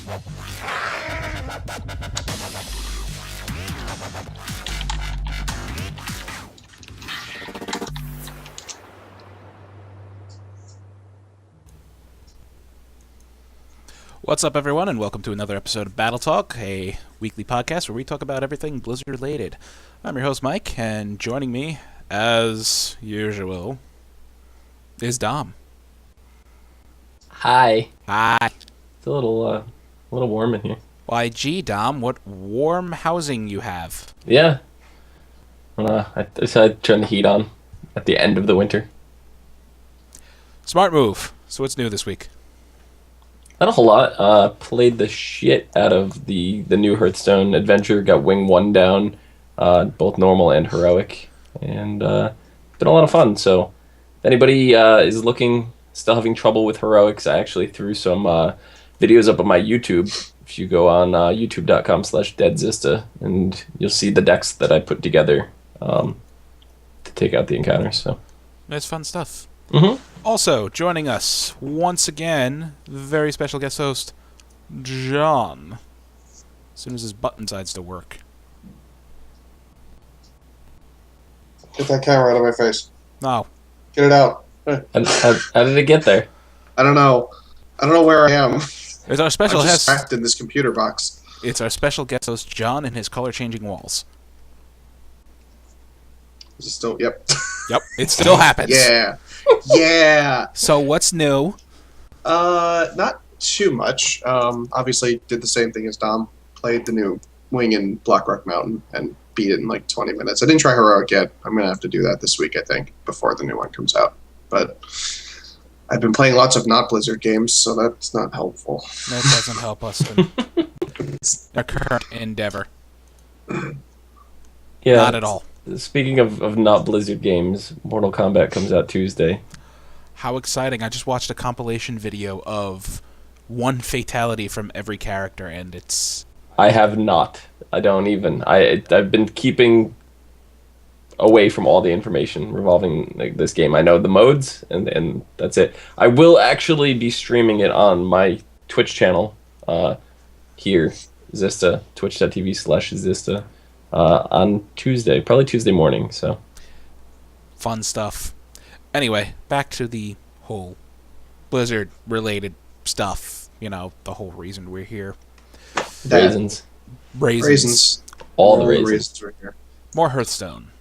What's up, everyone, and welcome to another episode of Battle Talk, a weekly podcast where we talk about everything Blizzard-related. I'm your host, Mike, and joining me, as usual, is Dom. Hi. Hi. It's a little warm in here. Why, gee, Dom, what warm housing you have. Yeah. I decided to turn the heat on at the end of the winter. Smart move. So what's new this week? Not a whole lot. Played the shit out of the new Hearthstone adventure. Got Wing 1 down, both normal and heroic. And been a lot of fun. So if anybody is still having trouble with heroics, I actually threw some videos up on my YouTube. If you go on youtube.com/deadzista, and you'll see the decks that I put together to take out the encounters. So That's fun stuff. Mm-hmm. Also, joining us, once again, very special guest host, John. As soon as his button decides to work. Get that camera out of my face. No. Get it out. How did it get there? I don't know. I don't know where I am. It's our special I'm just guest. trapped in this computer box. It's our special guest host, John, and his color-changing walls. Is it still? Yep. Yep, it still happens. Yeah. Yeah. So what's new? Not too much. Obviously did the same thing as Dom. Played the new Wing in Blackrock Mountain and beat it in like 20 minutes. I didn't try heroic yet. I'm gonna have to do that this week, I think, before the new one comes out. But I've been playing lots of not Blizzard games, so that's not helpful. That doesn't help us in our current endeavor. Yeah, Not at all. Speaking of not Blizzard games, Mortal Kombat comes out Tuesday. How exciting. I just watched a compilation video of one fatality from every character, and it's... I have not. I don't even. I've been keeping away from all the information revolving this game. I know the modes, and that's it. I will actually be streaming it on my Twitch channel here, Zista, twitch.tv/Zista, on Tuesday, probably Tuesday morning. So fun stuff. Anyway, back to the whole Blizzard-related stuff. You know, the whole reason we're here. Raisins. All the raisins. raisins right here. More Hearthstone.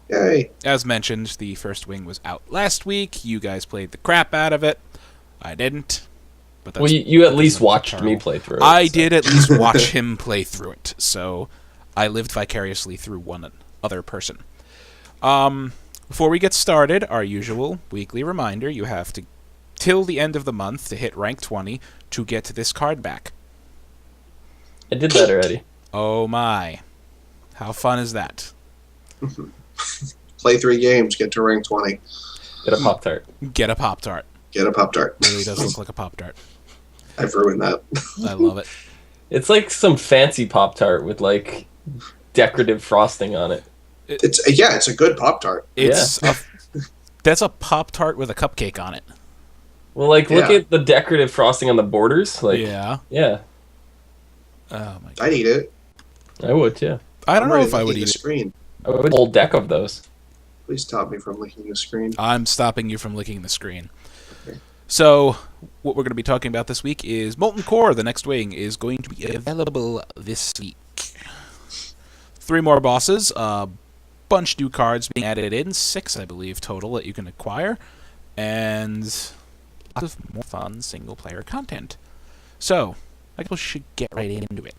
Yay. As mentioned, the first Wing was out last week. You guys played the crap out of it. I didn't. But that's, well, you at least watched me play through it. I did at least watch him play through it. So I lived vicariously through one other person. Before we get started, our usual weekly reminder, you have to, till the end of the month, to hit rank 20 to get this card back. I did that already. Oh my. How fun is that? Play 3 games, get to rank 20. Get a Pop-Tart. Get a Pop-Tart. Get a Pop-Tart. Really does look like a Pop-Tart. I've ruined that. I love it. It's like some fancy Pop-Tart with like decorative frosting on it. It's a good Pop-Tart. That's a Pop-Tart with a cupcake on it. Well, like, look at the decorative frosting on the borders. Like, yeah. Oh my god. I'd eat it. I would too. I don't I'm know already if I would licking eat the it. screen. I would a whole deck of those. Please stop me from licking the screen. I'm stopping you from licking the screen. Okay. So, what we're going to be talking about this week is Molten Core. The next Wing is going to be available this week. 3 more bosses, a bunch new cards being added in, 6 I believe total that you can acquire, and lots of more fun single-player content. So, I guess we should get right into it.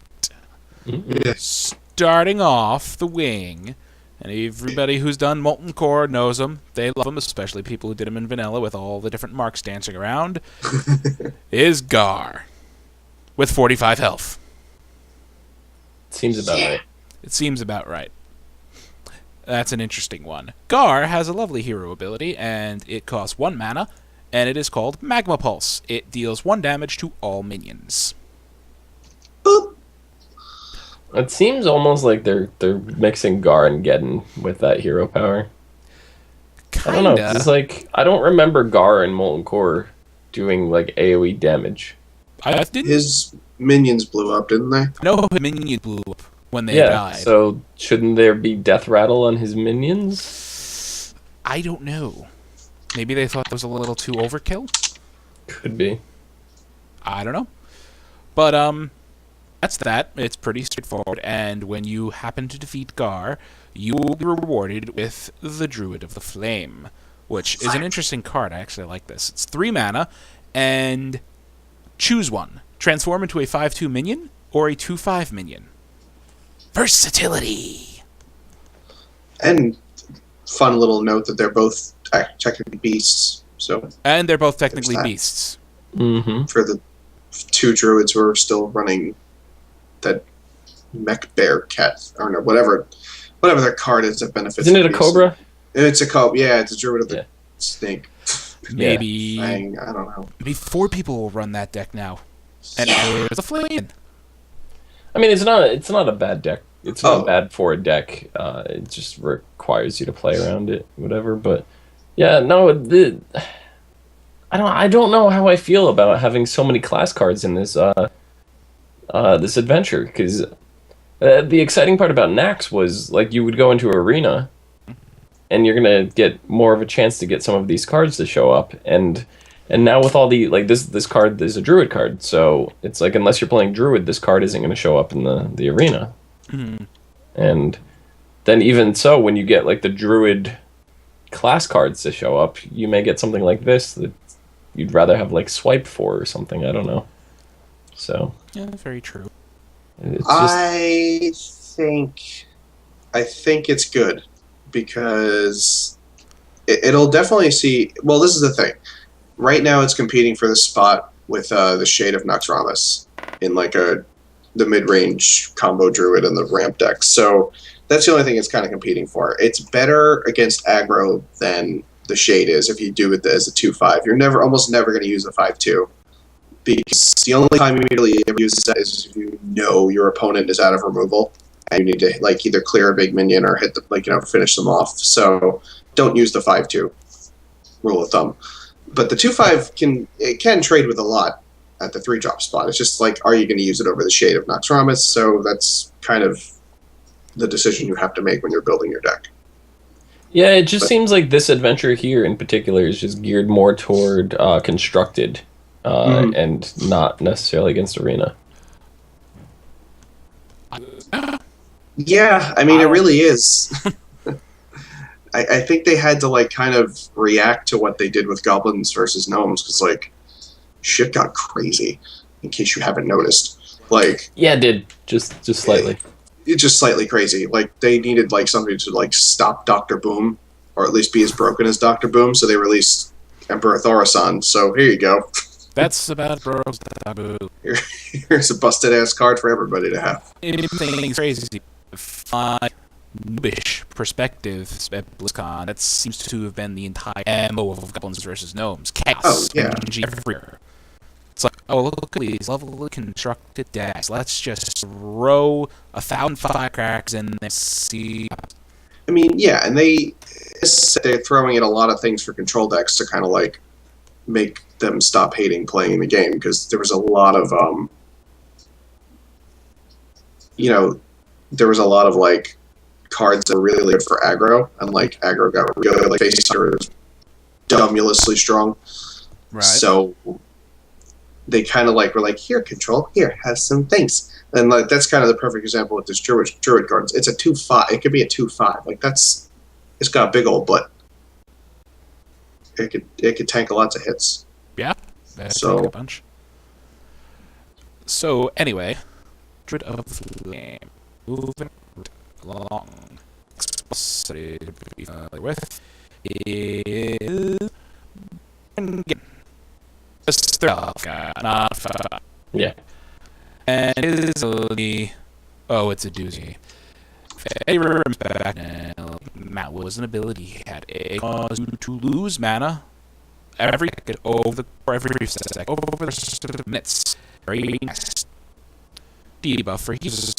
Mm-hmm. Starting off the Wing, and everybody who's done Molten Core knows them. They love them, especially people who did them in vanilla with all the different marks dancing around, is Gar, with 45 health. Seems about right. It seems about right. That's an interesting one. Gar has a lovely hero ability, and it costs 1 mana, and it is called Magma Pulse. It deals 1 damage to all minions. Boop. It seems almost like they're mixing Gar and Geddon with that hero power. Kinda. I don't know. It's like I don't remember Gar and Molten Core doing like AoE damage. I didn't His minions blew up, didn't they? know his minions blew up when they Yeah, died. so shouldn't there be death rattle on his minions? I don't know. Maybe they thought it was a little too overkill? Could be. I don't know. But, that's that. It's pretty straightforward. And when you happen to defeat Gar, you will be rewarded with the Druid of the Flame, which is an interesting card. I actually like this. It's 3 mana, and choose one. Transform into a 5/2 minion or a 2/5 minion. Versatility! And fun little note that they're both technically beasts. So And they're both technically that. beasts. Mm-hmm. for the 2 druids who are still running that mech bear cat, or no, whatever their card is that benefits. Isn't it the a beast. cobra? It's a cobra. Yeah, it's a druid of the Yeah. snake. Maybe Fang, I don't know. maybe 4 people will run that deck now. And there's a flame. I mean, it's not a bad deck. It's not Oh. bad for a deck. It just requires you to play around it, whatever. But yeah, no, I don't know how I feel about having so many class cards in this this adventure, because the exciting part about Nax was like you would go into arena, and you're gonna get more of a chance to get some of these cards to show up, and now with all the like this card is a druid card, so it's like unless you're playing druid, this card isn't gonna show up in the arena. And then even so, when you get like the druid class cards to show up, you may get something like this that you'd rather have like swipe for or something. I don't know. So Yeah, very true. it's just I think it's good because it'll definitely see. Well, this is the thing. Right now, it's competing for the spot with the Shade of Noxramas in like the mid-range combo druid and the ramp deck. So that's the only thing it's kind of competing for. It's better against aggro than the Shade is if you do it as a 2/5. You're almost never going to use a 5/2 because the only time you really ever use that is if you know your opponent is out of removal and you need to like either clear a big minion or hit finish them off. So don't use the 5/2 rule of thumb. But the 2/5 can trade with a lot at the 3-drop spot. It's just like, are you going to use it over the Shade of Noxramas? So that's kind of the decision you have to make when you're building your deck. yeah. It just seems like this adventure here in particular is just geared more toward constructed, and not necessarily against arena. Yeah, I mean, it really is. I think they had to like kind of react to what they did with goblins versus gnomes because like shit got crazy. In case you haven't noticed, like Yeah, it did just slightly. it's just slightly crazy. Like they needed like somebody to like stop Doctor Boom, or at least be as broken as Doctor Boom. So they released Emperor Thaurissan. So here you go. That's about Bros Taboo. Here's a busted ass card for everybody to have. It's crazy. From a noobish perspective at BlizzCon, that seems to have been the entire MO of Goblins versus Gnomes. Chaos, Oh, yeah. synergy everywhere. It's like, oh, look at these lovely constructed decks. Let's just throw 1,000 firecrackers in there and see. I mean, yeah, and they're throwing in a lot of things for control decks to kind of like make them stop hating playing the game because there was a lot of there was a lot of like cards that were really good for aggro, and like aggro got really like face hunter is dumbulously strong. Right. So they kind of like were like, here, control, here, have some things. And like that's kind of the perfect example with this druid cards. It's a 2/5. It could be a 2/5. Like it's got a big old butt. It could tank lots of hits. Yeah. That's So- a bunch. So anyway, Druid of the Flame. Moving along. Explosity to be familiar with is just not fun. Yeah. And it is it's a doozy. Favor back now. Matt was an ability he had. It caused you to lose mana every second over the minutes. Very nice. Debuff for he's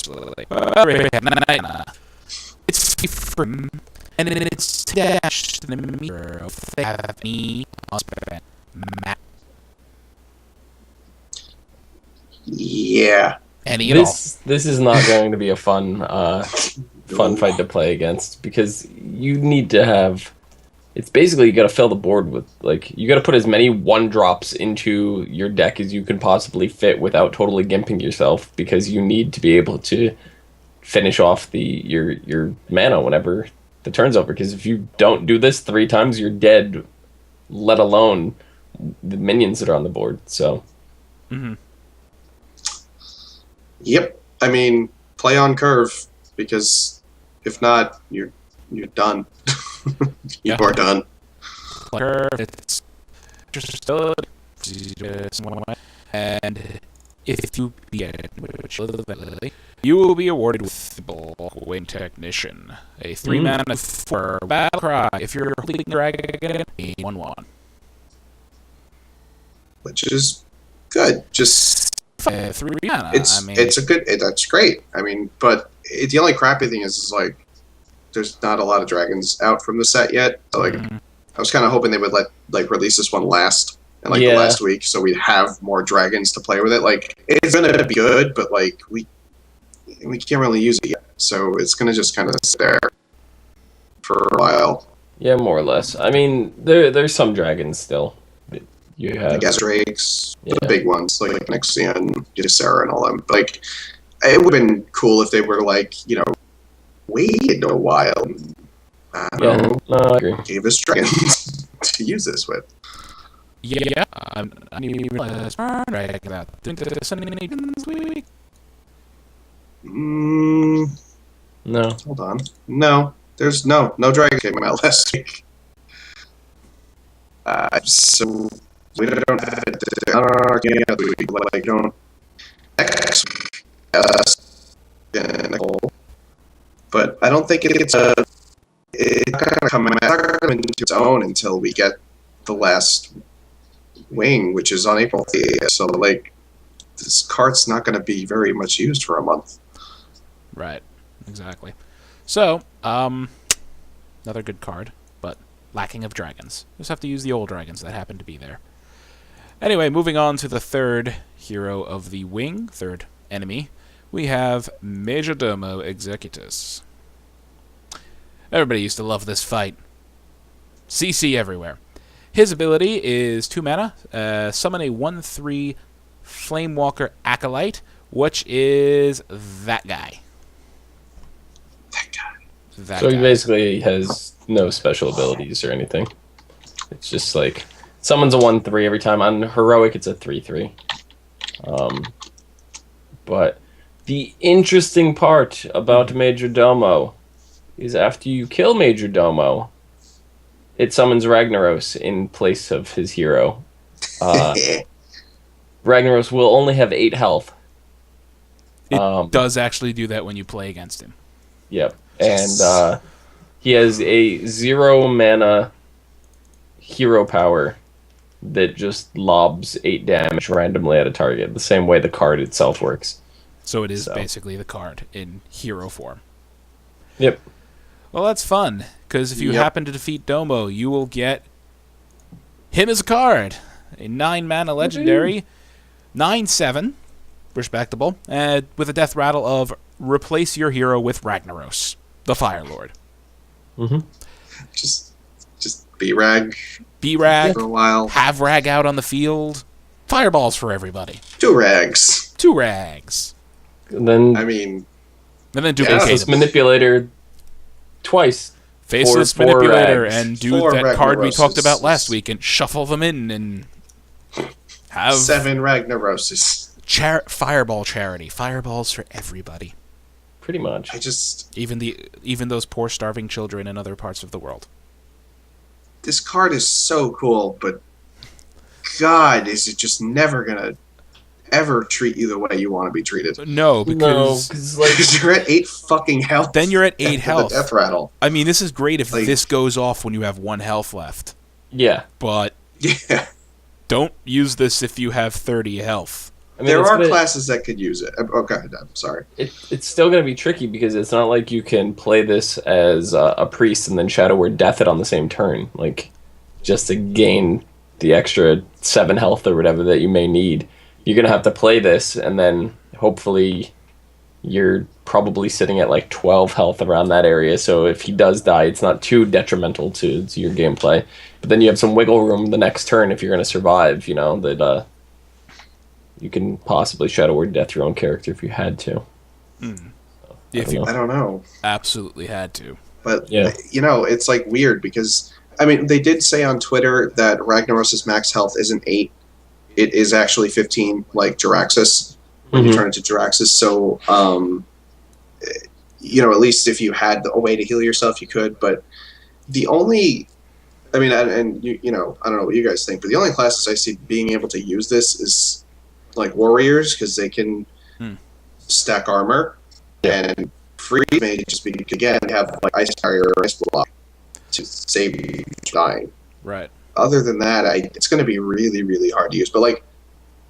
it's free from and it's dash to the meter of they have any husband. Matt. Yeah. Any at all. This is not going to be a fun fight to play against, because you need to have. It's basically you got to fill the board with, like, you got to put as many 1-drops into your deck as you can possibly fit without totally gimping yourself, because you need to be able to finish off your mana whenever the turn's over. Because if you don't do this 3 times, you're dead. Let alone the minions that are on the board. So. Mm-hmm. Yep. I mean, play on curve, because if not, you're done. You are done. It's just and if you beat you will be awarded with the Bulk Wing Technician, a 3-mana for Battle Cry. If you're holding dragon, 1/1, which is good. Just 3 mana. It's a good. That's great. I mean, but the only crappy thing is like there's not a lot of dragons out from the set yet. So, like, I was kind of hoping they would release this one last and the last week, so we'd have more dragons to play with it. Like, it's gonna be good, but like we can't really use it yet, so it's gonna just kind of sit there for a while. Yeah, more or less. I mean, there's some dragons still. You have, I guess, drakes, the big ones like Nixian, Ysera, and all them. Like, it would have been cool if they were waited a while. I don't know. I agree. Gave us dragons to use this with. Yeah, I need to realize that. This week. No. Hold on. No, there's no dragon came out last week. So we don't have don't. But I don't think it's not gonna come into its own until we get the last wing, which is on April 8th. So this card's not going to be very much used for a month. Right, exactly. So, another good card, but lacking of dragons. Just have to use the old dragons that happen to be there. Anyway, moving on to the third hero of the wing, third enemy, we have Majordomo Executus. Everybody used to love this fight. CC everywhere. His ability is 2 mana, summon a 1/3 Flamewalker Acolyte, which is that guy. So he basically has no special abilities or anything. It's just like, summons a 1/3 every time. On Heroic, it's a 3/3. But the interesting part about Majordomo is after you kill Majordomo, it summons Ragnaros in place of his hero. Ragnaros will only have 8 health. It does actually do that when you play against him. Yep. And he has a 0 mana hero power that just lobs 8 damage randomly at a target, the same way the card itself works. So it is basically the card in hero form. Yep. Well, that's fun, because if you happen to defeat Domo, you will get him as a card. A 9 mana legendary, 9/7, respectable, with a death rattle of replace your hero with Ragnaros, the Fire Lord. Mm-hmm. Just B-Rag. B-Rag. For a while. Have Rag out on the field. Fireballs for everybody. 2 rags. 2 rags. And then, I mean, and then duplicate Faceless him. Manipulator twice. Faceless four Manipulator rags. and do 4 that card we talked about Ragnaroses. last week and shuffle them in and have 7 Ragnaroses. Fireball charity. Fireballs for everybody. Pretty much. Even those poor starving children in other parts of the world. This card is so cool, but God, is it just never gonna ever treat you the way you want to be treated? No, because Because you're at 8 fucking health. then you're at 8 with health. The death rattle. I mean, this is great if this goes off when you have 1 health left. Yeah. But Yeah. don't use this if you have 30 health. I mean, There are gonna, classes that could use it. Okay, I'm sorry. It's still going to be tricky because it's not like you can play this as a priest and then Shadow Word Death it on the same turn. Like, just to gain the extra 7 health or whatever that you may need. you're gonna have to play this, and then hopefully you're probably sitting at like 12 health around that area. So if he does die, it's not too detrimental to your gameplay. But then you have some wiggle room the next turn if you're gonna survive. You know that you can possibly shadow or death your own character if you had to. If you I don't know. absolutely had to. But, Yeah. it's like weird because, I mean, they did say on Twitter that Ragnaros' max health isn't 8. It is actually 15, like Jiraxis, when you turn into Jiraxis. So, at least if you had a way to heal yourself, you could. But the only, I mean, I don't know what you guys think, but the only classes I see being able to use this is like warriors because they can stack armor, and free may just be again have like ice barrier or ice block to save you from dying. Right. Other than that, it's going to be really, really hard to use, but like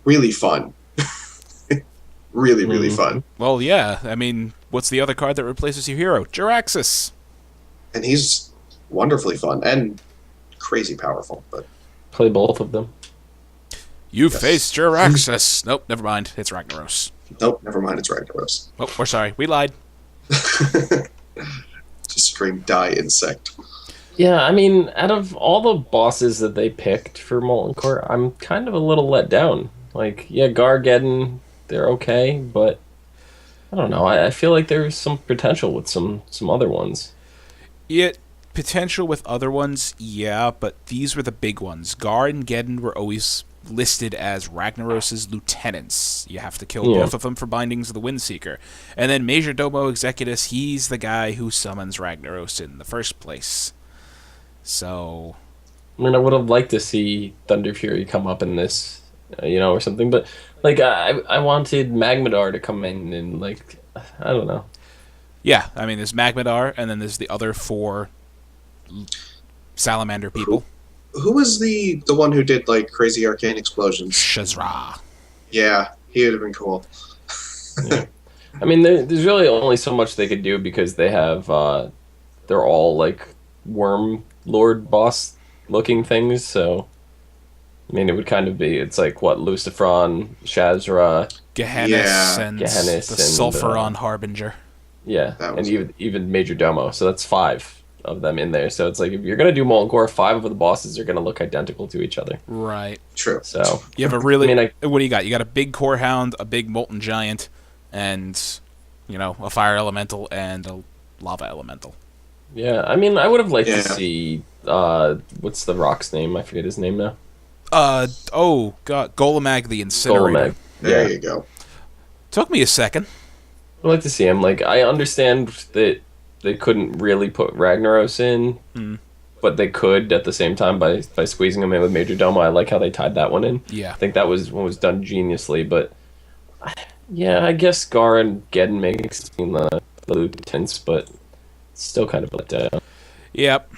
really fun. Really, really fun. Well, yeah. I mean, what's the other card that replaces your hero? Jiraxis. And he's wonderfully fun and crazy powerful. But Play both of them. You face Jiraxis. Nope, never mind. It's Ragnaros. nope, never mind. It's Ragnaros. Oh, we're sorry. We lied. Just scream die insect. Yeah, I mean, out of all the bosses that they picked for Molten Core, I'm kind of a little let down. Like, yeah, Gargeddon, they're okay, but I don't know. I feel like there's some potential with some other ones. Yeah, potential with other ones, yeah, but these were the big ones. Gar and Geddon were always listed as Ragnaros' lieutenants. You have to kill both of them for Bindings of the Windseeker. And then Major Domo Executus, he's the guy who summons Ragnaros in the first place. So, I mean, I would have liked to see Thunder Fury come up in this, or something. But like, I wanted Magmadar to come in and like, I don't know. yeah, I mean, there's Magmadar, and then there's the other 4 salamander people. Who was the one who did like crazy arcane explosions? Shazra. Yeah, he would have been cool. Yeah. I mean, there's really only so much they could do because they have, they're all like worm lord boss looking things. So, I mean, it would kind of be, it's like what, Lucifron, Shazra, Gehennis, and Gehennis the and, Sulfuron Harbinger. yeah, That and was even Major Domo. So that's 5 of them in there. So it's like if you're gonna do Molten Core, 5 of the bosses are gonna look identical to each other. Right. True. So You have a really... I mean, what do you got? You got a big Core Hound, a big Molten Giant, and, a Fire Elemental and a Lava Elemental. yeah, I mean, I would have liked Yeah. to see what's the rock's name? I forget his name now. Oh, God. Golemag the Incinerator. Golemag. There Yeah, you go. Took me a second. I'd like to see him. Like, I understand that they couldn't really put Ragnaros in, but they could at the same time by squeezing him in with Major Domo. I like how they tied that one in. Yeah. I think that was done geniusly, but yeah, I guess Gar and Geddon makes the lieutenants, but it's still kind of let down. Yep.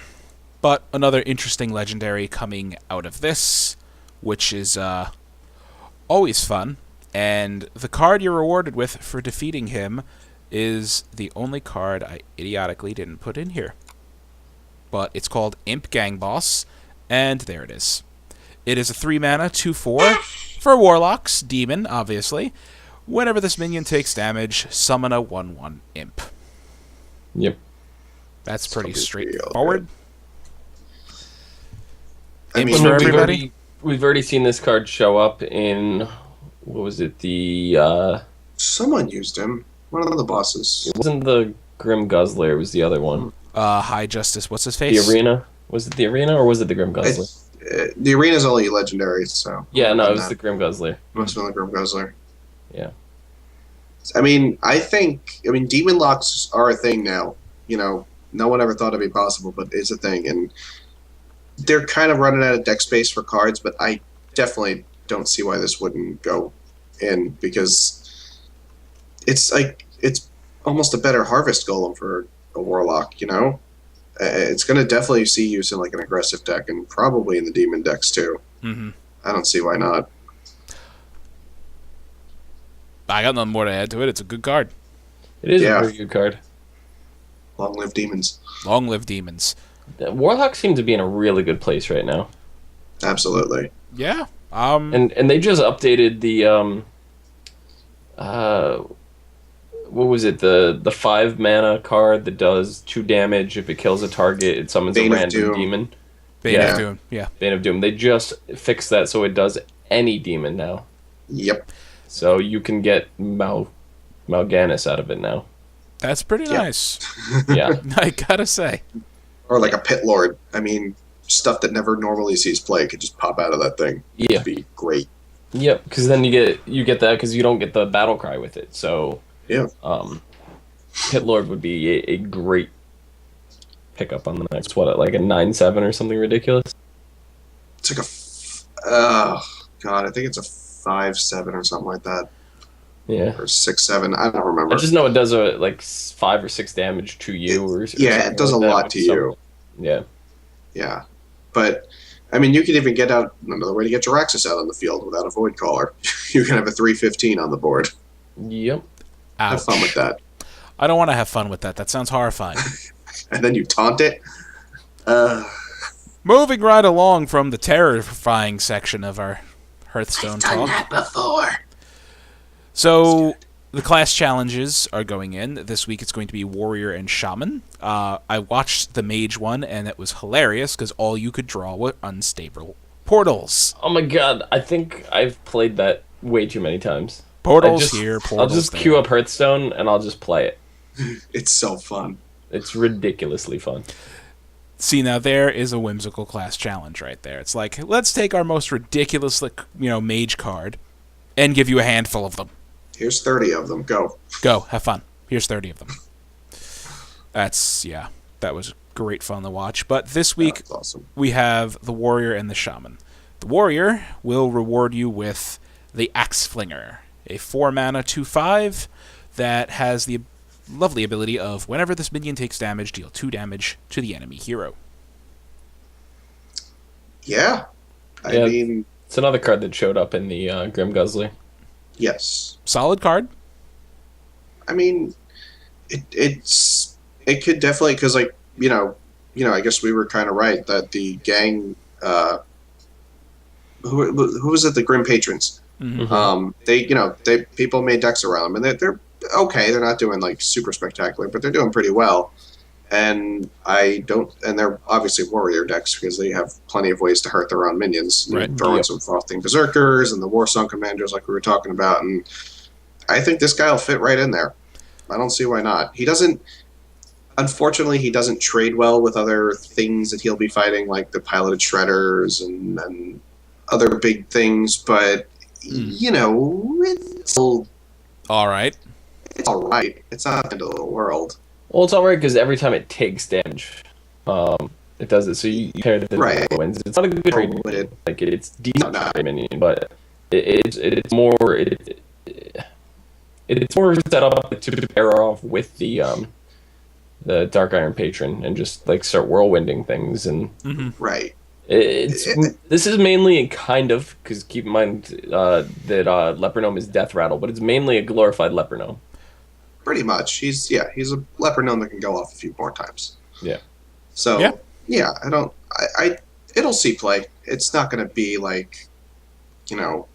But another interesting legendary coming out of this, which is always fun. And the card you're rewarded with for defeating him is the only card I idiotically didn't put in here. But it's called Imp Gang Boss, and there it is. It is a 3-mana, 2/4 for Warlocks, Demon, obviously. Whenever this minion takes damage, summon a 1/1 Imp. Yep. That's pretty Sounds straightforward. I Imps mean, for We've everybody? we've already seen this card show up in, what was it, the, someone used him. One of the bosses. it wasn't the Grim Guzzler, it was the other one. High Justice, what's his The face? Arena? Was it the Arena or was it the Grim Guzzler? The arena's only legendary, so Yeah, no, it was the Grim Guzzler. must have been the Grim Guzzler. Yeah. I mean, demon locks are a thing now. No one ever thought it'd be possible, but it's a thing, and they're kind of running out of deck space for cards. But I definitely don't see why this wouldn't go in because it's almost a better harvest golem for a warlock. It's going to definitely see use in like an aggressive deck and probably in the demon decks too. Mm-hmm. I don't see why not. I got nothing more to add to it. It's a good card. It is Yeah. a very good card. Long live demons. Long live demons. Warlocks seem to be in a really good place right now. Absolutely. Yeah, And they just updated the uh what was it, the 5 mana card that does 2 damage if it kills a target, it summons Bane a of random Doom. demon. Bane of Yeah. Doom. Yeah, Bane of Doom. They just fixed that so it does any demon now. Yep. So you can get Mal'Ganis out of it now. that's pretty Yeah. nice. Yeah. I gotta say. Or like a Pit Lord. I mean, stuff that never normally sees play could just pop out of that thing. Yeah. It'd be great. Yep, because then you get that because you don't get the battle cry with it. So Yeah. Pit Lord would be a great pickup on the next, what, like a 9/7 or something ridiculous. It's like oh god, I think it's a 5/7 or something like that, Yeah. or 6/7. I don't I remember. just know it does like 5 or 6 damage to you, or Yeah, something it does like a that lot with to you. Yeah. Yeah, but I mean, you could even get out another way to get Jiraxis out on the field without a Void Caller. You can have a 3/15 on the board. Yep. Ouch. Have fun with that, I don't want to have fun with that. That sounds horrifying. and then you taunt it. Moving right along from the terrifying section of our Hearthstone talk. that before. So the class challenges are going in. This week it's going to be Warrior and Shaman. I watched the Mage one, and it was hilarious because all you could draw were unstable portals. Oh my god, I think I've played that way too many times. Portals here, portals I'll just there. queue up Hearthstone and I'll just play it. It's so fun. It's ridiculously fun. See, now there is a whimsical class challenge right there. It's like, let's take our most ridiculous, mage card and give you a handful of them. Here's 30 of them. Go. Go, have fun. Here's 30 of them. That was great fun to watch. But this week, That's awesome. we have the Warrior and the Shaman. The Warrior will reward you with the Axe Flinger, a 4-mana 2/5 that has the lovely ability of whenever this minion takes damage, deal 2 damage to the enemy hero. Yeah. Yeah. I mean, It's another card that showed up in the Grim Guzzler. yes. Solid card. I mean, it could definitely, because like I guess we were kind of right that the gang, who was it, the Grim Patrons? Mm-hmm. They people made decks around them, and they're okay. They're not doing like super spectacular, but they're doing pretty well. And they're obviously warrior decks because they have plenty of ways to hurt their own minions. Right. Throw in Yep. some Frosting Berserkers and the Warsong Commanders like we were talking about, and I think this guy will fit right in there. I don't see why not. He doesn't. Unfortunately, he doesn't trade well with other things that he'll be fighting, like the piloted shredders and other big things. But it's all All right. It's not the end of the world. Well, it's alright because every time it takes damage, it does it. So you pair the Right. wins. It's not a good trade. Like it's decent No. trade minion, but it's more it's more set up to pair off with the Dark Iron Patron and just like start whirlwinding things. And Right. this is mainly kind of, because keep in mind that Leper Gnome is Death Rattle, but it's mainly a glorified Leper Gnome. Pretty much. He's a leper gnome that can go off a few more times. Yeah. So it'll see play. It's not going to be like, in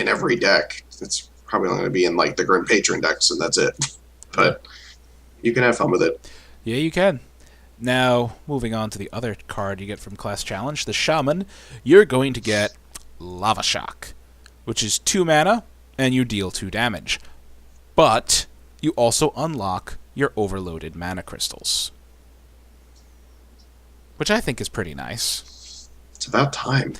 every deck. It's probably only going to be in like the Grim Patron decks, and that's it. But you can have fun with it. Yeah, you can. Now, moving on to the other card you get from Class Challenge, the Shaman, you're going to get Lava Shock, which is 2 mana, and you deal 2 damage. But you also unlock your overloaded mana crystals, which I think is pretty nice. It's about time.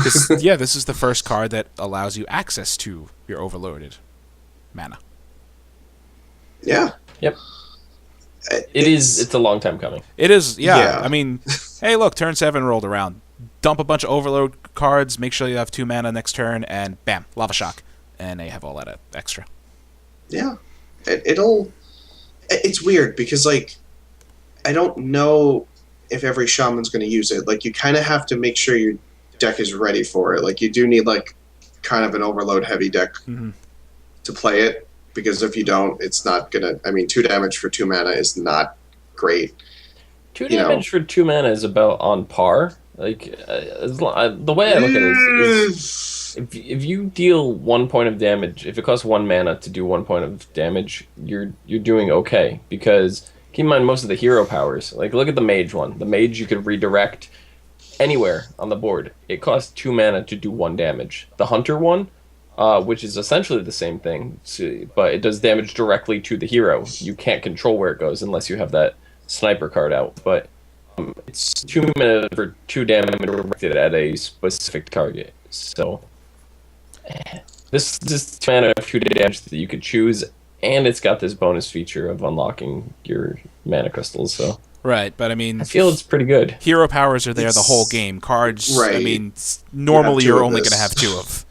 This is the first card that allows you access to your overloaded mana. Yeah. Yep. It's a long time coming. It is, Yeah. I mean, hey, look, turn 7 rolled around. Dump a bunch of overload cards, make sure you have 2 mana next turn, and bam, Lava Shock. And they have all that extra. Yeah. It's weird because, like, I don't know if every shaman's going to use it. Like, you kind of have to make sure your deck is ready for it. Like, you do need, like, kind of an overload heavy deck to play it, because if you don't, it's not going to... I mean, 2 damage for 2 mana is not great. 2 damage for 2 mana is about on par Like the way I look at it is if you deal 1 point of damage, if it costs 1 mana to do 1 point of damage, you're doing okay because keep in mind most of the hero powers. Like look at the mage one. The mage you could redirect anywhere on the board. It costs 2 mana to do 1 damage. The hunter one, which is essentially the same thing, but it does damage directly to the hero. You can't control where it goes unless you have that sniper card out, but it's 2 mana for 2 damage directed at a specific target. So this is 2 mana of 2 damage that you could choose, and it's got this bonus feature of unlocking your mana crystals. So Right, but I mean, I feel it's pretty good. hero powers are there the It's- whole game. Cards, I Right. mean, normally two you're of only this. going to have 2 of.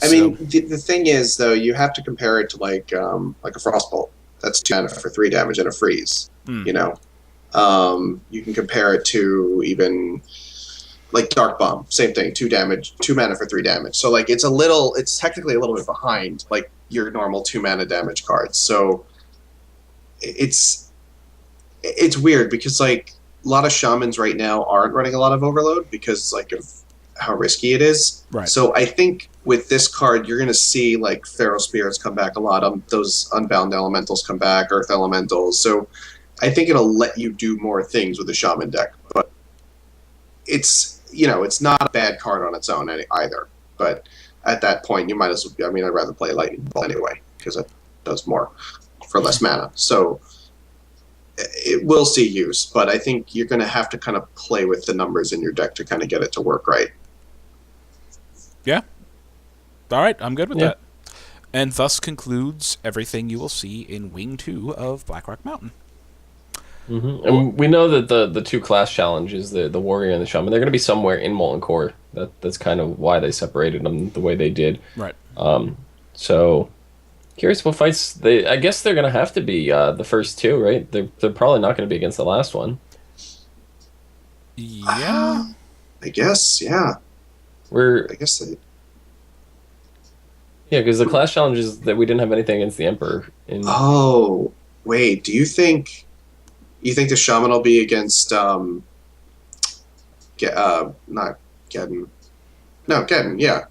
I mean, the thing is, though, you have to compare it to like a frostbolt. That's 2 mana for 3 damage and a freeze. Hmm. You know, you can compare it to even like dark bomb. Same thing, 2 damage, 2 mana for 3 damage. So like it's technically a little bit behind like your normal 2 mana damage cards. So it's weird because like a lot of shamans right now aren't running a lot of overload because like of how risky it is. Right. So I think with this card, you're going to see like Feral Spirits come back a lot. Those Unbound Elementals come back, Earth Elementals. So I think it'll let you do more things with the Shaman deck. But it's it's not a bad card on its own either. But at that point, you might as well. I mean, I'd rather play Lightning Bolt anyway because it does more for less mana. So it will see use, but I think you're going to have to kind of play with the numbers in your deck to kind of get it to work right. All right, I'm good with Yeah. that. And thus concludes everything you will see in Wing 2 of Blackrock Mountain. And we know that the 2 class challenges, the warrior and the shaman, they're going to be somewhere in Molten Core. That's kind of why they separated them the way they did. Right. So curious what fights I guess they're going to have to be the first 2, right? They're probably not going to be against the last one. Yeah. I guess, yeah. We're I guess they. Yeah, because the class challenges that we didn't have anything against the Emperor in. Oh, wait. Do you think the shaman will be against not Geddon? No, Geddon. Yeah,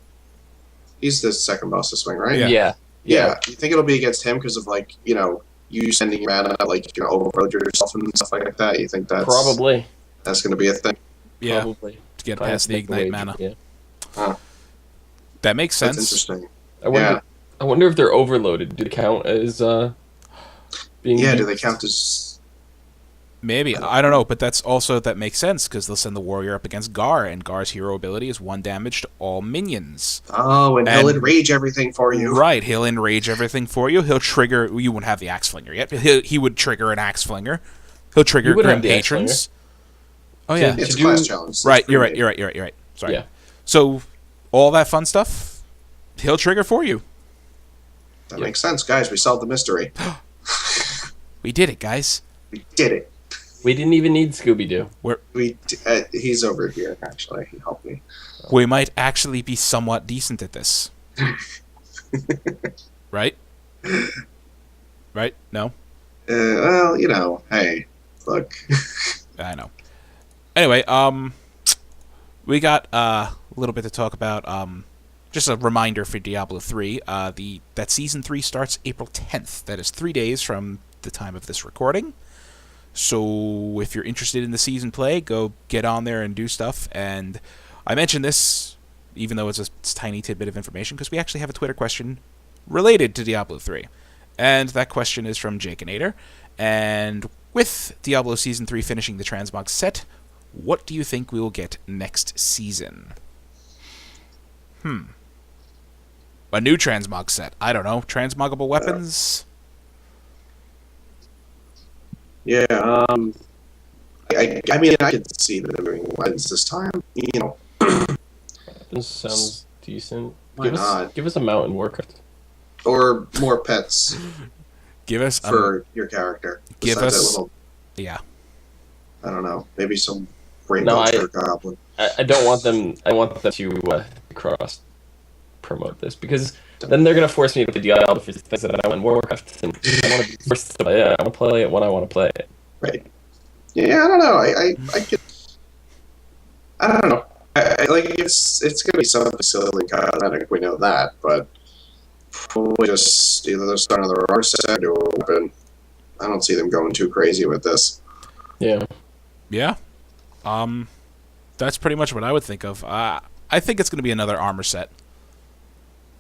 he's the second boss to swing, right? Yeah. Yeah. You think it'll be against him because of like you sending your mana like overload yourself and stuff like that? You think that's Probably. that's going to be a thing? Yeah. Probably. To get Probably past the make Ignite wage, mana. Yeah. That makes That's sense. interesting. I wonder if they're overloaded. Do they count as being? Yeah, do used? they count as? Maybe. I don't know, but that makes sense because they'll send the warrior up against Gar, and Gar's hero ability is 1 damage to all minions. Oh, and he'll And- enrage everything for you. Right, he'll enrage everything for you. He'll trigger. You wouldn't have the Axe Flinger yet. He would trigger an Axe Flinger. He'll trigger You would Grim have the Axe Patrons. Oh yeah, It's a To class do- challenge. so right. it's You're pretty right. You're right. Sorry. Yeah. So all that fun stuff, he'll trigger for you. That makes sense, guys. We solved the mystery. We did it, guys. We did it. We didn't even need Scooby Doo. He's over here. Actually, he helped me. We might actually be somewhat decent at this. Right? Right? No? Well, hey, look. I know. Anyway, we got a little bit to talk about. Just a reminder for Diablo 3. That Season 3 starts April 10th. That is 3 days from the time of this recording. So if you're interested in the season play, go get on there and do stuff. And I mentioned this, even though it's a tiny tidbit of information, because we actually have a Twitter question related to Diablo 3. And that question is from Jakeinator. And with Diablo Season 3 finishing the transmog set, what do you think we will get next season? A new transmog set. I don't know. Transmoggable weapons? Yeah. I mean, I could see them doing weapons this time. This sounds decent. Why not? Give us a mount in Warcraft. Or more pets Give us for your character. give Besides us- that little, yeah. I don't know. Maybe some rainbow goblin. I don't want them. I want them to cross promote this because then they're gonna force me to play Diablo for things that I want in Warcraft, and I want to be forced to play it. I want to play it when I want to play it. Right. Yeah, I don't know. I could. I don't know. Like it's gonna be something silly cosmetic. We know that, but probably just either they'll start another armor set or open. I don't see them going too crazy with this. Yeah. Yeah. That's pretty much what I would think of. I think it's going to be another armor set.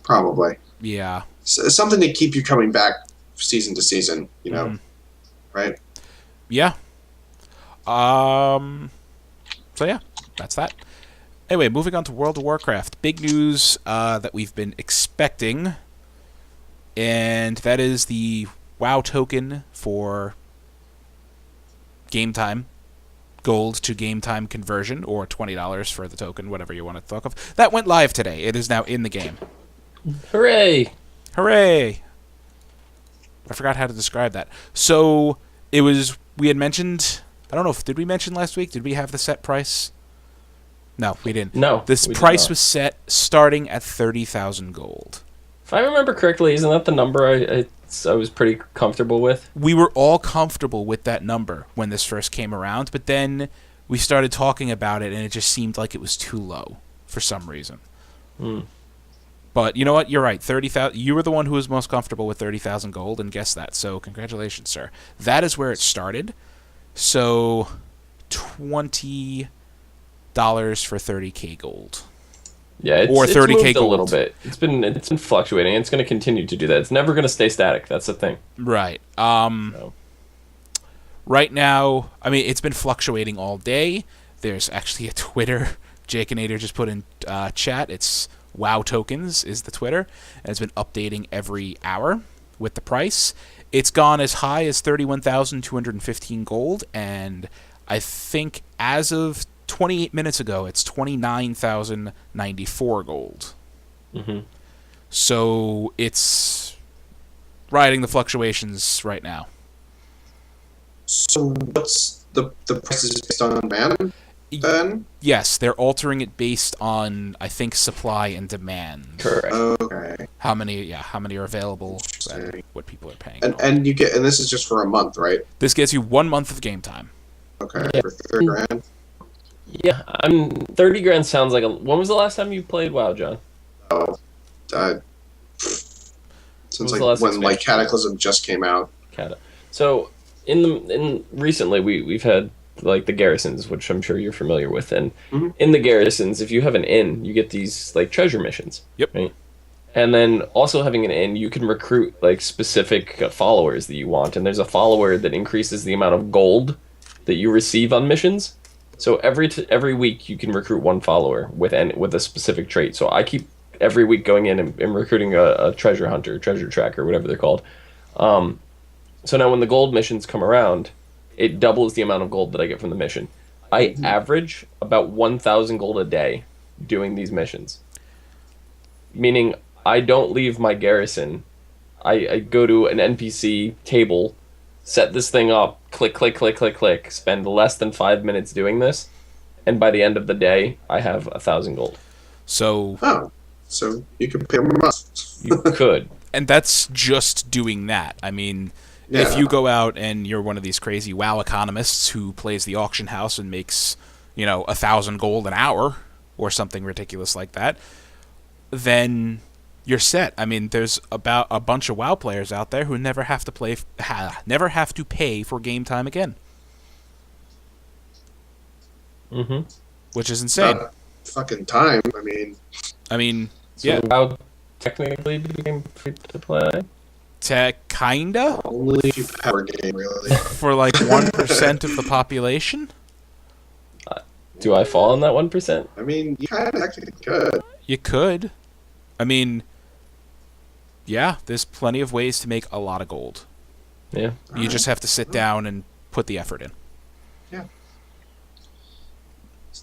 Probably Yeah. something to keep you coming back season to season. Right? Yeah. So yeah, that's that. Anyway, moving on to World of Warcraft. Big news that we've been expecting, and that is the WoW token for game time. Gold to game time conversion, or $20 for the token, whatever you want to talk of. That went live today. It is now in the game. Hooray! Hooray! I forgot how to describe that. So, we had mentioned, I don't know, did we mention last week? Did we have the set price? No, we didn't. No, This we did price not. was set starting at 30,000 gold. If I remember correctly, isn't that the number I was pretty comfortable with? We were all comfortable with that number when this first came around, but then we started talking about it, and it just seemed like it was too low for some reason. But you know what? You're right. 30,000. You were the one who was most comfortable with 30,000 gold, and guessed that. So congratulations, sir. That is where it started. So $20 for 30k gold. Yeah, it's, Or it's 30K moved a gold. little bit. It's been fluctuating, and it's going to continue to do that. It's never going to stay static. That's the thing. Right. So, Right now, I mean, it's been fluctuating all day. There's actually a Twitter. Jake and Ader just put in chat. It's WoW Tokens is the Twitter. And it's been updating every hour with the price. It's gone as high as 31,215 gold, and I think as of 28 minutes ago, it's 29,094 gold. hmm So it's riding the fluctuations right now. So what's the price is based on demand then? Yes, they're altering it based on, I think, supply and demand. Correct. Okay. How many are available, and Interesting. what people are paying. And you get, and this is just for a month, right? This gets you 1 month of game time. Okay, Yeah. for 30 grand. Yeah, 30 grand sounds like a... When was the last time you played WoW, John? Oh, uh, was since the like last when like expansion? Cataclysm just came out. So in recently we've had like the garrisons, which I'm sure you're familiar with, and Mhm. in the garrisons, if you have an inn, you get these like treasure missions. Yep. Right. And then also having an inn, you can recruit like specific followers that you want, and there's a follower that increases the amount of gold that you receive on missions. So every week you can recruit one follower with a specific trait. So I keep every week going in and recruiting a treasure hunter, treasure tracker, whatever they're called. So now when the gold missions come around, it doubles the amount of gold that I get from the mission. I average about 1,000 gold a day doing these missions. Meaning I don't leave my garrison. I go to an NPC table, set this thing up, click, click, click, click, click, spend less than 5 minutes doing this, and by the end of the day, I have 1,000 gold. So, Oh, so you can pay a month. You could. and that's just doing that. I mean, if Yeah. you go out and you're one of these crazy WoW economists who plays the auction house and makes, 1,000 gold an hour or something ridiculous like that, then you're set. I mean, there's about a bunch of WoW players out there who never have to never have to pay for game time again, Mm-hmm. which is insane. Fucking time. I mean, So yeah, WoW technically became free to play. kinda Only if you power game, really. for like 1% of the population. Do I fall in that 1%? You kind of actually could. You could. I mean, yeah, there's plenty of ways to make a lot of gold. Yeah. You just have to sit down and put the effort in. Yeah.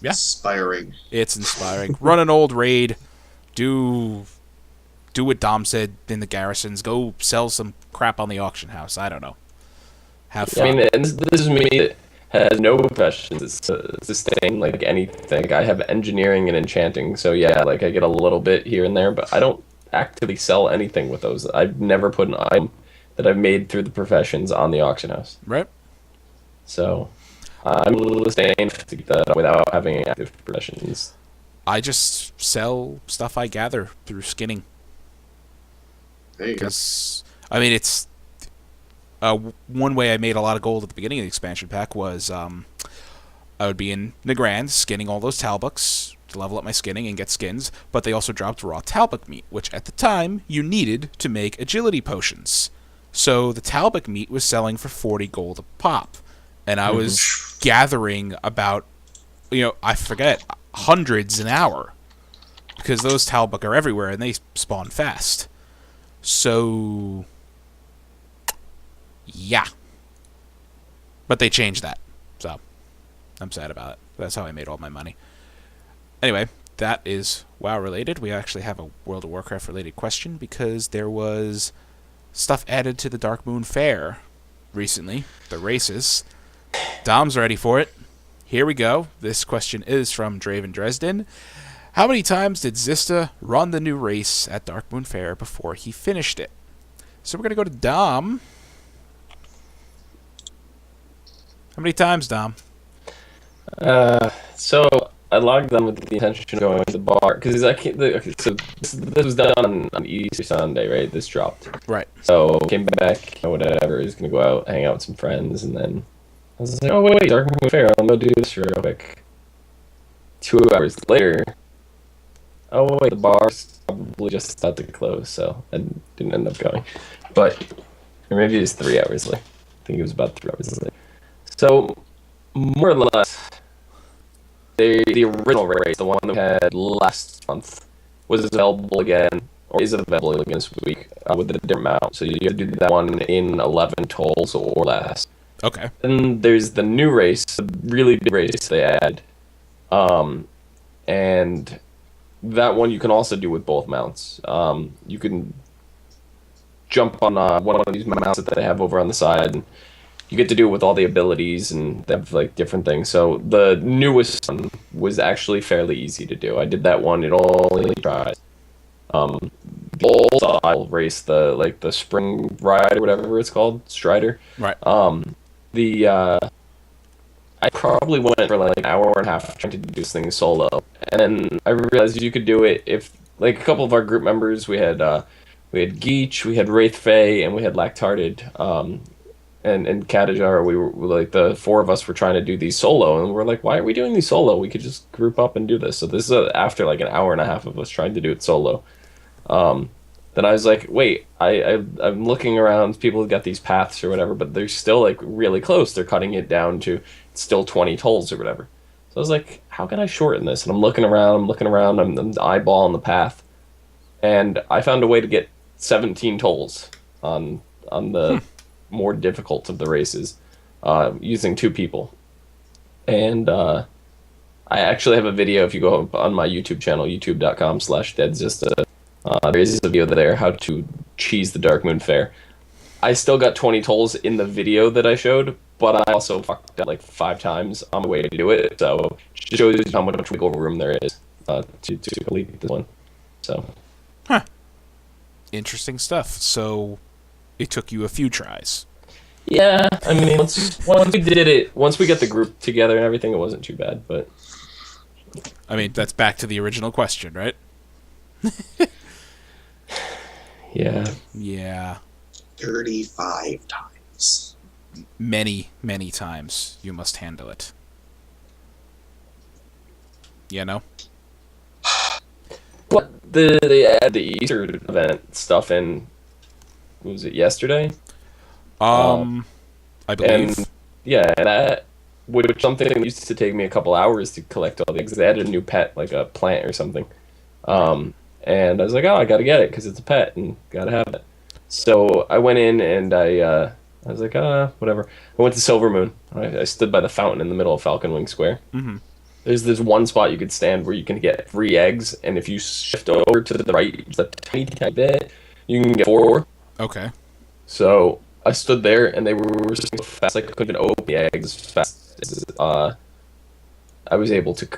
Yeah. Inspiring. It's inspiring. Run an old raid. Do what Dom said in the garrisons. Go sell some crap on the auction house. I don't know. Have I fun. mean, and this is me that has no professions to sustain like anything. I have engineering and enchanting, so yeah, like I get a little bit here and there, but I don't actively sell anything with those. I've never put an item that I've made through the professions on the auction house. Right? So I'm staying to get that without having active professions. I just sell stuff I gather through skinning. There you go. Because, I mean, it's... one way I made a lot of gold at the beginning of the expansion pack was I would be in Nagrand skinning all those Talbuks to level up my skinning and get skins, but they also dropped raw Talbuk meat, which at the time you needed to make agility potions. So the Talbuk meat was selling for 40 gold a pop, and I was gathering about, I forget, hundreds an hour, because those Talbuk are everywhere and they spawn fast. So, yeah. But they changed that, so I'm sad about it. That's how I made all my money. Anyway, that is WoW related. We actually have a World of Warcraft related question because there was stuff added to the Dark Moon Fair recently, the races. Dom's ready for it. Here we go. This question is from Draven Dresden. How many times did Zista run the new race at Dark Moon Fair before he finished it? So we're going to go to Dom. How many times, Dom? So I logged on with the intention of going to the bar because so this was done on Easter Sunday, right? This dropped. Right. So came back, whatever. I was gonna go out, hang out with some friends, and then I was like, oh wait, Dark Moon Fair. I'll go do this real quick. 2 hours later, oh wait, the bar's probably just about to close, so I didn't end up going. But or maybe it was 3 hours later. I think it was about 3 hours later. So more or less. The original race, the one that we had last month, was available again, or is available again this week, with a different amount. So you have to do that one in 11 tolls or less. Okay. Then there's the new race, the really big race they add. And that one you can also do with both mounts. You can jump on one of these mounts that they have over on the side, and you get to do it with all the abilities, and they have like different things. So the newest one was actually fairly easy to do. I did that one. It only tries. The old style race, the spring ride or whatever it's called, Strider. Right. I probably went for like an hour and a half trying to do this thing solo, and then I realized you could do it if like a couple of our group members. We had Geech, we had Wraith Fae, and we had Lactarded. And Katajar, we were like the four of us were trying to do these solo, and we're like, why are we doing these solo? We could just group up and do this. So this is after like an hour and a half of us trying to do it solo. Then I was like, wait, I'm looking around. People have got these paths or whatever, but they're still like really close. They're cutting it down to still 20 tolls or whatever. So I was like, how can I shorten this? And I'm looking around. I'm eyeballing the path, and I found a way to get 17 tolls on the more difficult of the races, using 2 people. And I actually have a video. If you go up on my YouTube channel, youtube.com/deadzista, there is a video there how to cheese the Dark Moon Fair. I still got 20 tolls in the video that I showed, but I also fucked up like 5 times on my way to do it. So it just shows you how much wiggle room there is to complete this one. So, Interesting stuff. So it took you a few tries. Yeah, I mean, once we got the group together and everything, it wasn't too bad. But I mean, that's back to the original question, right? yeah. Yeah. 35 times. Many, many times you must handle it. You know? What they add the Easter event stuff in? Was it yesterday? I believe. And yeah, that which something that used to take me a couple hours to collect all the eggs. They added a new pet, like a plant or something. And I was like, oh, I gotta get it because it's a pet and gotta have it. So I went in and I was like, whatever. I went to Silver Moon. I stood by the fountain in the middle of Falcon Wing Square. Mm-hmm. There's this one spot you could stand where you can get 3 eggs, and if you shift over to the right just a tiny, tiny bit, you can get 4. Okay. So I stood there, and they were so fast I couldn't even open the eggs as fast as I was able to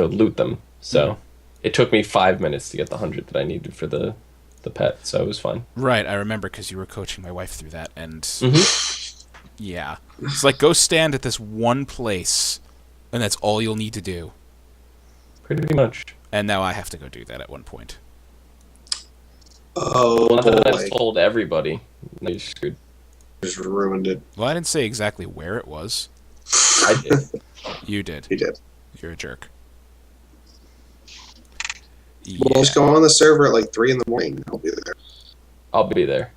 loot them. So it took me 5 minutes to get the 100 that I needed for the pet, so it was fun. Right, I remember because you were coaching my wife through that, and Yeah. It's like, go stand at this one place, and that's all you'll need to do. Pretty much. And now I have to go do that at one point. Oh, Well, not that boy. I've told everybody. No, you're screwed. Just ruined it. Well, I didn't say exactly where it was. I did. You did. He did. You're a jerk. Well, just go on the server at like 3 in the morning. I'll be there. I'll be there.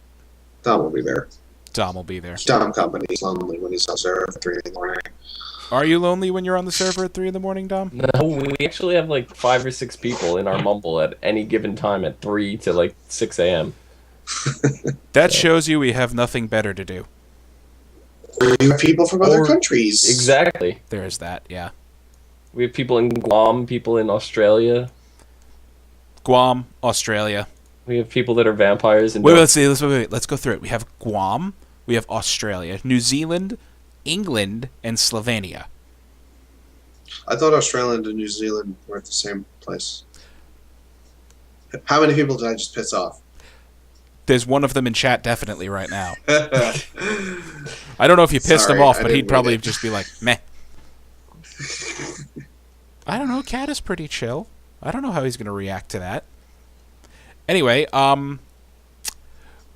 Dom will be there. Dom will be there. Dom Company's lonely when he's on server at 3 in the morning. Are you lonely when you're on the server at 3 in the morning, Dom? No, we actually have like 5 or 6 people in our mumble at any given time at 3 to like 6 a.m. That shows you we have nothing better to do. You have people from other countries. Exactly. There is that, yeah. We have people in Guam, people in Australia. Guam, Australia. We have people that are vampires. And Wait, let's go through it. We have Guam, we have Australia, New Zealand, England, and Slovenia. I thought Australia and New Zealand were at the same place. How many people did I just piss off? There's one of them in chat definitely right now. I don't know if you pissed him Sorry, off, I but didn't he'd probably read it. just be like, meh. I don't know, Cat is pretty chill. I don't know how he's going to react to that. Anyway,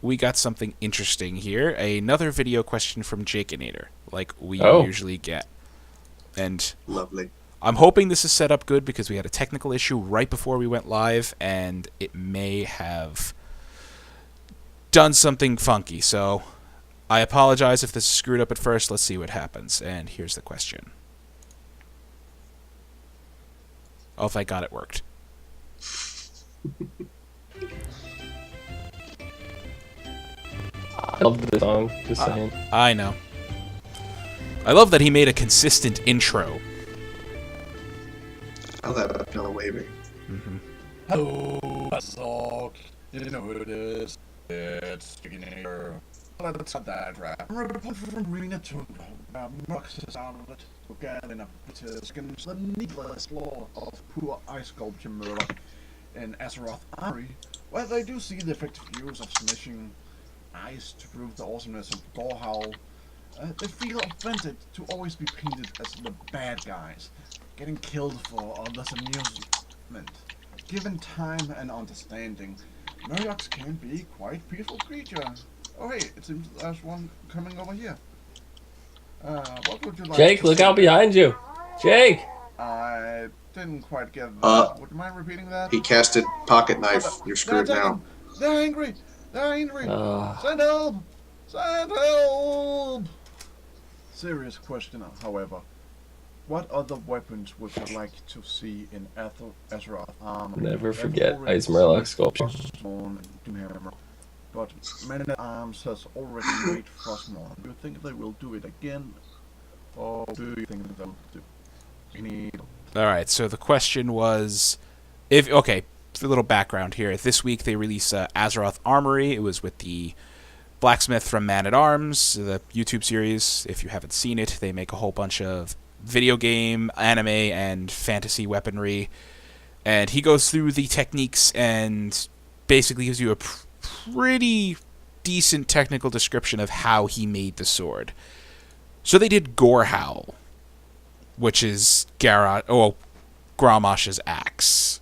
we got something interesting here. Another video question from Jakeinator, like we usually get. And Lovely. I'm hoping this is set up good because we had a technical issue right before we went live, and it may have done something funky. So I apologize if this is screwed up at first. Let's see what happens. And here's the question. Oh, thank God it worked. I love the song, just saying. I know. I love that he made a consistent intro. I love that pillow waving. Hello, Assault. You know who it is. It's Jakeinator. Let's cut that right. Report from Green to Roxas outlet. Again, it is against the needless law of poor ice sculpture murder in Azeroth Armory, where they do see the effective use of smashing ice to prove the awesomeness of Gorehowl. They feel offended to always be painted as the bad guys, getting killed for others' amusement. Given time and understanding, Murlocs can be quite peaceful creature. Oh hey, it seems there's one coming over here. What would you like Jake, to look see? out behind you. Jake! I didn't quite get Uh, that. Would you mind repeating that? He casted pocket knife. You're screwed now. They're angry! They're angry! Uh, Send help! Send help! Serious question, however. What other weapons would you like to see in Azeroth armor? Never They've forget already Ice Murloc seen sculpture. Frostmourne and Doomhammer, but Man at Arms has already made Frostmourne. Do you think they will do it again? Or do you think they'll do any? Alright, so the question was... Okay, a little background here. This week they released Azeroth Armory. It was with the blacksmith from Man at Arms, the YouTube series. If you haven't seen it, they make a whole bunch of video game, anime, and fantasy weaponry. And he goes through the techniques and basically gives you a pretty decent technical description of how he made the sword. So they did Gorehowl, which is Gromash's axe.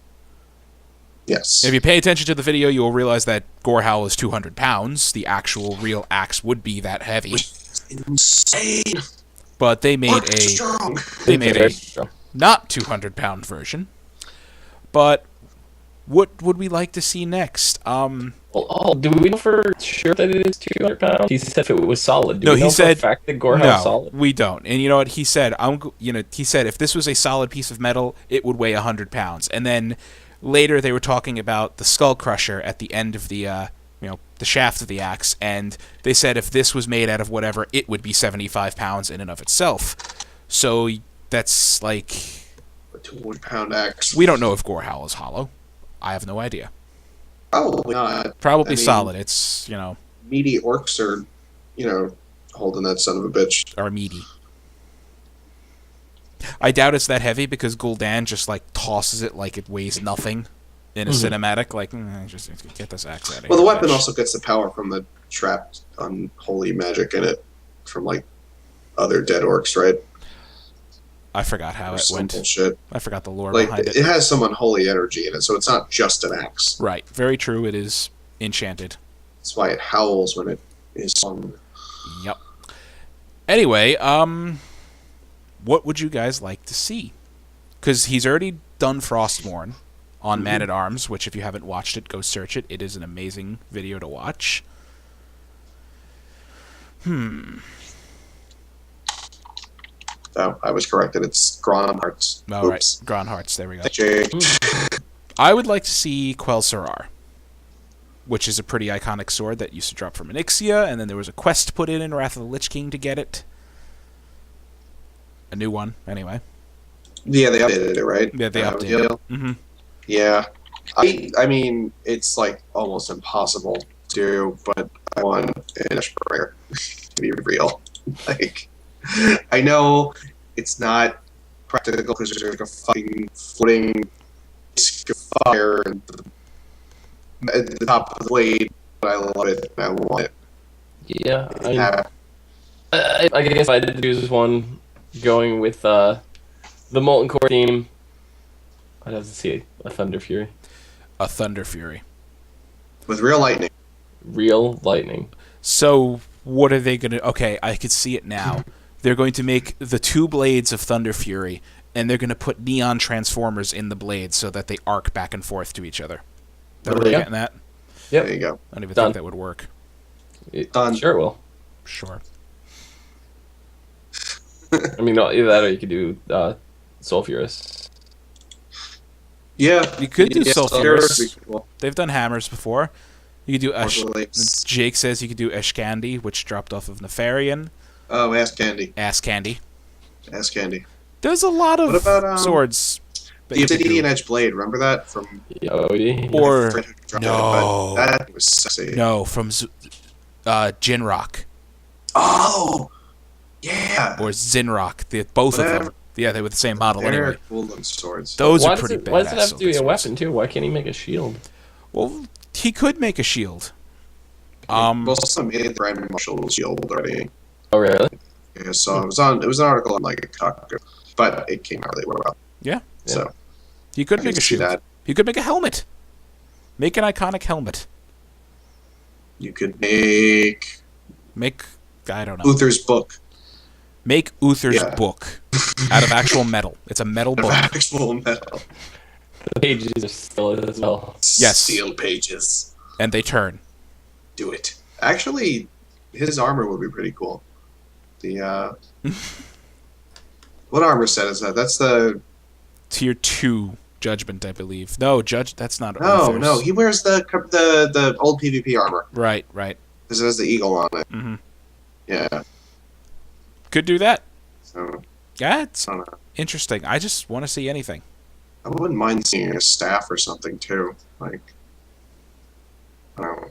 Yes. If you pay attention to the video, you will realize that Gorehowl is 200 pounds. The actual real axe would be that heavy. Insane. But they made Strong. a not 200-pound version. But what would we like to see next? Well, do we know for sure that it is 200 pounds? He said if it was solid. Do No, we know he for a said fact that Gorehowl is solid? we don't. And you know what he said? He said if this was a solid piece of metal, it would weigh 100 pounds. And then later they were talking about the Skull Crusher at the end of the the shaft of the axe, and they said if this was made out of whatever, it would be 75 pounds in and of itself. So that's like... A 200-pound axe. We don't know if Gorehowl is hollow. I have no idea. Probably not. Probably I mean, solid. It's, Meaty orcs are, holding that son of a bitch. or meaty. I doubt it's that heavy because Gul'dan just, tosses it like it weighs nothing in a cinematic. Like, just get this axe out of here. Well, the weapon bitch. also gets the power from the trapped unholy magic in it from, other dead orcs, right? I forgot how Or it some went. bullshit. I forgot the lore Like behind it. it has some unholy energy in it, so it's not just an axe. Right. Very true. It is enchanted. That's why it howls when it is on. Yep. Anyway, what would you guys like to see? Because he's already done Frostmourne on Man at Arms, which if you haven't watched it, go search it. It is an amazing video to watch. Oh, I was corrected. It's Gron Hearts. All right, Oops. Gron Hearts. There we go. Jake. I would like to see Quell Sarar, which is a pretty iconic sword that used to drop from Onyxia, and then there was a quest put in Wrath of the Lich King to get it. A new one, anyway. Yeah, they updated it, right? Yeah, they updated deal? it. Mm-hmm. Yeah. I mean, it's like almost impossible to do, but I want an Ashbringer to be real. Like, I know it's not practical because there's like a fucking floating disc of fire at the top of the blade, but I love it. I want it. Yeah, Yeah. I guess if I did choose one, going with the Molten Core theme, I'd have to see a Thunder Fury. A Thunder Fury. With real lightning. Real lightning. So, what are they going to... Okay, I could see it now. They're going to make the two blades of Thunder Fury, and they're going to put neon transformers in the blades so that they arc back and forth to each other. That what There we're you go. getting at? Yep. There you go. I don't even Done. think that would work. Done. Sure it will. Sure. I mean, either that or you could do Sulfurous. Yeah. You could do yeah, Sulfurous. would be cool. They've done hammers before. You could do... Probably. Jake says you could do Eshkandi, which dropped off of Nefarian. Oh, Ass Candy. Ass Candy. Ass Candy. There's a lot of What about, swords. that The you could do. Obsidian Edge Blade, remember that? From Yodi. Or... I forget who dropped no. it, but that was sexy. No, from Jinrock. Oh! Yeah! Or Zinrock. Both of Whatever. them. Yeah, they were the same model They're anyway. cool looking swords. Those Why are does pretty it, badass. why does it have to be silver a swords. weapon too? Why can't he make a shield? Well, he could make a shield. Well, some made the Grand Marshal shield already. Oh really? Yeah, so it was an article on like Kotaku, but it came out really well. Yeah. So He could I make can a see shield. that. He could make a helmet. Make an iconic helmet. You could make Make... I don't know. Uther's book Make Uther's Yeah. book out of actual metal. It's a metal of book. actual metal. The pages are still as well. Yes. Steel pages. And they turn. Do it. Actually, his armor would be pretty cool. The what armor set is that? That's the Tier 2 Judgment, I believe. No, that's not no, Uther's. no. He wears the old PvP armor Right, right. because it has the eagle on it. Mm-hmm. Yeah. Could do that. So Yeah, it's I don't know. interesting. I just want to see anything. I wouldn't mind seeing a staff or something too, like I don't know,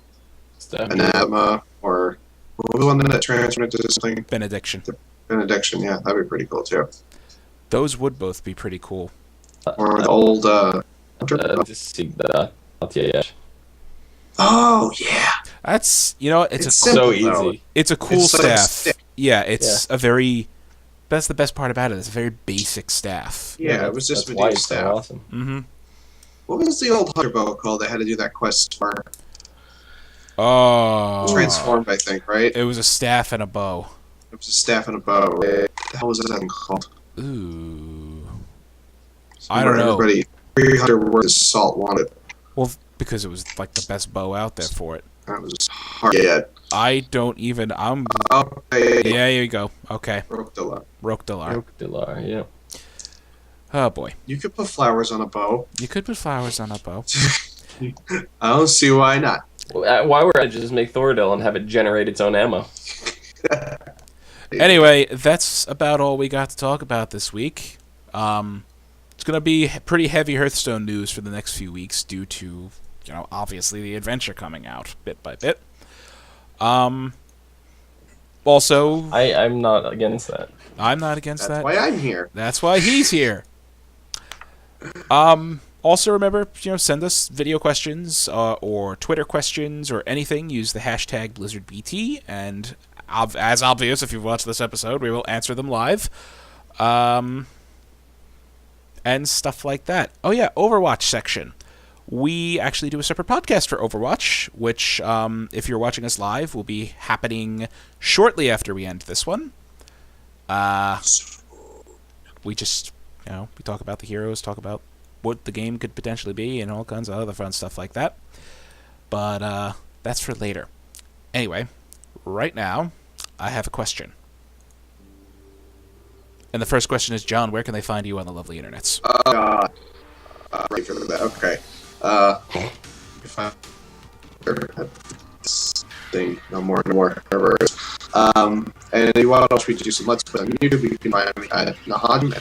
Stuff. anathema or what was the one that transferred into something? Benediction. Benediction. Yeah, that'd be pretty cool too. Those would both be pretty cool. Or the old. Just see the yeah. Oh yeah, That's, you know, it's It's a So simple, though. easy. it's a cool It's like a staff. stick. Yeah, it's a very... That's the best part about it. It's a very basic staff. yeah. It was just that's why Medusa it's so staff. awesome. Mm-hmm. What was the old hunter bow called? They had to do that quest for Oh. transformed, I think, right? It was a staff and a bow. It was a staff and a bow. What the hell was that thing called? Ooh. I don't know. Everybody, every hunter worth his salt wanted. Well, because it was like the best bow out there for it. That was hard to get. I don't even... I'm... Okay. Yeah, here you go. Okay. Rokdala. Rokedalar. Dilar, yeah. Oh, boy. You could put flowers on a bow. You could put flowers on a bow. I don't see why not. Why would I just make Thoradil and have it generate its own ammo? Anyway, that's about all we got to talk about this week. It's going to be pretty heavy Hearthstone news for the next few weeks due to, you know, obviously the adventure coming out bit by bit. Also, I'm not against that. I'm not against That's that. why I'm here. That's why he's here. Also, remember, you know, send us video questions or Twitter questions or anything. Use the hashtag BlizzardBT, and as obvious if you've watched this episode, we will answer them live. And stuff like that. Oh yeah, Overwatch section. We actually do a separate podcast for Overwatch, which, if you're watching us live, will be happening shortly after we end this one. We just, we talk about the heroes, talk about what the game could potentially be, and all kinds of other fun stuff like that. But, that's for later. Anyway, right now, I have a question. And the first question is, John, where can they find you on the lovely internets? Right for that. Okay. If I thing, no more. And if you want to watch me do some Let's Play on YouTube, you can find me at Nahad.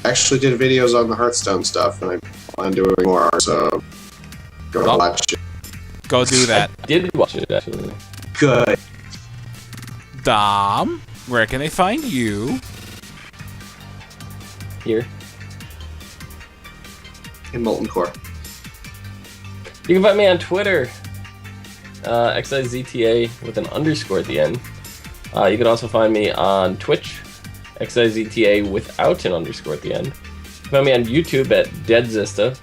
I actually did videos on the Hearthstone stuff, and I plan on doing more, so go watch it. Go do that. I did watch it, actually. Good. Dom, where can they find you? Here. In Molten Core. You can find me on Twitter, XIZTA with an underscore at the end. You can also find me on Twitch, XIZTA without an underscore at the end. You can find me on YouTube at DeadZista,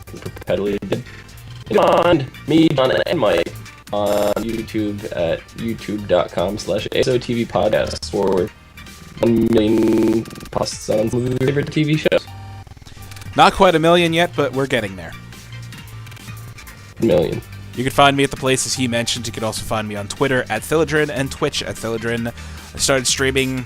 perpetually dead. And me, John, and Mike on YouTube at youtube.com/ASOTVpodcast for 1 million posts on some of your favorite TV shows. Not quite 1 million yet, but we're getting there. 1 million. You can find me at the places he mentioned. You can also find me on Twitter at Thilladrin and Twitch at Thilladrin. I started streaming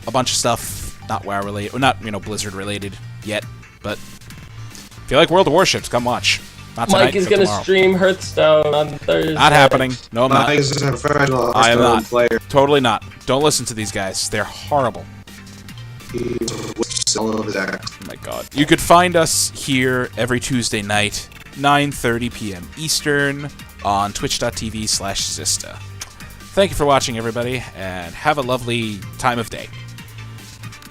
a bunch of stuff, not WoW related, or not Blizzard related yet, but if you like World of Warships, come watch. Not tonight, Mike is but going to tomorrow. stream Hearthstone on Thursday. Not happening. No, I'm not. Mike is a professional I am Hearthstone not. player. Totally not. Don't listen to these guys. They're horrible. All of his acts. Oh my god. You could find us here every Tuesday night, 9:30 p.m. Eastern, on twitch.tv/Zista. Thank you for watching, everybody, and have a lovely time of day.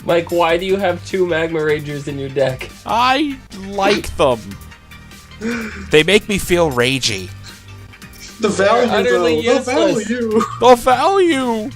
Mike, why do you have 2 Magma Ragers in your deck? I like them. They make me feel ragey. The value, utterly though. The useless. value. The value!